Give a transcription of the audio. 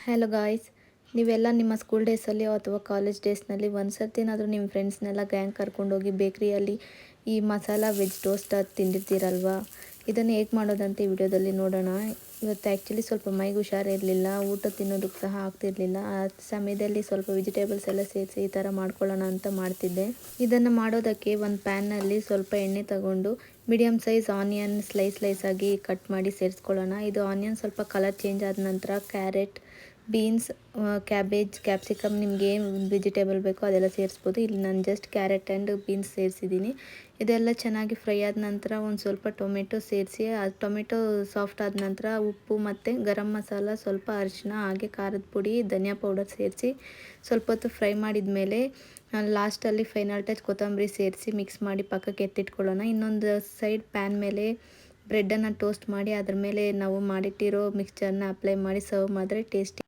Hello guys, ನೀವೆಲ್ಲ ನಿಮ್ಮ school ಡೇಸಲ್ಲಿ ಅಥವಾ ಕಾಲೇಜ್ ಡೇಸ್ನಲ್ಲಿ ಒಂದು ಸರ್ತಿನಾದರೂ ನಿಮ್ಮ ಫ್ರೆಂಡ್ಸ್ನೆಲ್ಲ ಗ್ಯಾಂಗ್ ಕರ್ಕೊಂಡೋಗಿ ಬೇಕ್ರಿಯಲ್ಲಿ ಈ ಮಸಾಲ ವೆಜ್ ಟೋಸ್ಟ್ ಅದು ತಿಂದಿರ್ತೀರಲ್ವಾ. ಇದನ್ನು ಹೇಗೆ ಮಾಡೋದಂತ ಈ ವಿಡಿಯೋದಲ್ಲಿ ನೋಡೋಣ. ಇವತ್ತು ಆ್ಯಕ್ಚುಲಿ ಸ್ವಲ್ಪ ಮೈಗೆ ಹುಷಾರಿರಲಿಲ್ಲ, ಊಟ ತಿನ್ನೋದಕ್ಕೆ ಸಹ ಆಗ್ತಿರಲಿಲ್ಲ. ಆ ಸಮಯದಲ್ಲಿ ಸ್ವಲ್ಪ ವೆಜಿಟೇಬಲ್ಸ್ ಎಲ್ಲ ಸೇರಿಸಿ ಈ ಥರ ಮಾಡ್ಕೊಳ್ಳೋಣ ಅಂತ ಮಾಡ್ತಿದ್ದೆ. ಇದನ್ನು ಮಾಡೋದಕ್ಕೆ ಒಂದು ಪ್ಯಾನ್ನಲ್ಲಿ ಸ್ವಲ್ಪ ಎಣ್ಣೆ ತಗೊಂಡು ಮೀಡಿಯಮ್ ಸೈಜ್ ಆನಿಯನ್ ಸ್ಲೈಸ್ ಆಗಿ ಕಟ್ ಮಾಡಿ ಸೇರಿಸ್ಕೊಳ್ಳೋಣ. ಇದು ಆನಿಯನ್ ಸ್ವಲ್ಪ ಕಲರ್ ಚೇಂಜ್ ಆದ ನಂತರ ಕ್ಯಾರೆಟ್, ಬೀನ್ಸ್, ಕ್ಯಾಬೇಜ್, ಕ್ಯಾಪ್ಸಿಕಮ್ ನಿಮ್ಗೆ ಏನು ವೆಜಿಟೇಬಲ್ ಬೇಕೋ ಅದೆಲ್ಲ ಸೇರಿಸ್ಬೋದು. ಇಲ್ಲಿ ನಾನು ಜಸ್ಟ್ ಕ್ಯಾರೆಟ್ ಆ್ಯಂಡ್ ಬೀನ್ಸ್ ಸೇರಿಸಿದ್ದೀನಿ. ಇದೆಲ್ಲ ಚೆನ್ನಾಗಿ ಫ್ರೈ ಆದ ನಂತರ ಒಂದು ಸ್ವಲ್ಪ ಟೊಮೆಟೊ ಸೇರಿಸಿ, ಆ ಟೊಮೆಟೊ ಸಾಫ್ಟ್ ಆದ ನಂತರ ಉಪ್ಪು ಮತ್ತು ಗರಂ ಮಸಾಲ, ಸ್ವಲ್ಪ ಅರಿಶಿನ, ಹಾಗೆ ಖಾರದ ಪುಡಿ, ಧನಿಯಾ ಪೌಡರ್ ಸೇರಿಸಿ ಸ್ವಲ್ಪ ಹೊತ್ತು ಫ್ರೈ ಮಾಡಿದ ಮೇಲೆ ಲಾಸ್ಟಲ್ಲಿ ಫೈನಲ್ ಟಚ್ ಕೊತ್ತಂಬರಿ ಸೇರಿಸಿ ಮಿಕ್ಸ್ ಮಾಡಿ ಪಕ್ಕಕ್ಕೆ ಎತ್ತಿಟ್ಕೊಳ್ಳೋಣ. ಇನ್ನೊಂದು ಸೈಡ್ ಪ್ಯಾನ್ ಮೇಲೆ ಬ್ರೆಡ್ಡನ್ನು ಟೋಸ್ಟ್ ಮಾಡಿ ಅದ್ರ ಮೇಲೆ ನಾವು ಮಾಡಿಟ್ಟಿರೋ ಮಿಕ್ಸ್ಚರ್ನ ಅಪ್ಲೈ ಮಾಡಿ ಸರ್ವ್ ಮಾಡಿದ್ರೆ ಟೇಸ್ಟಿ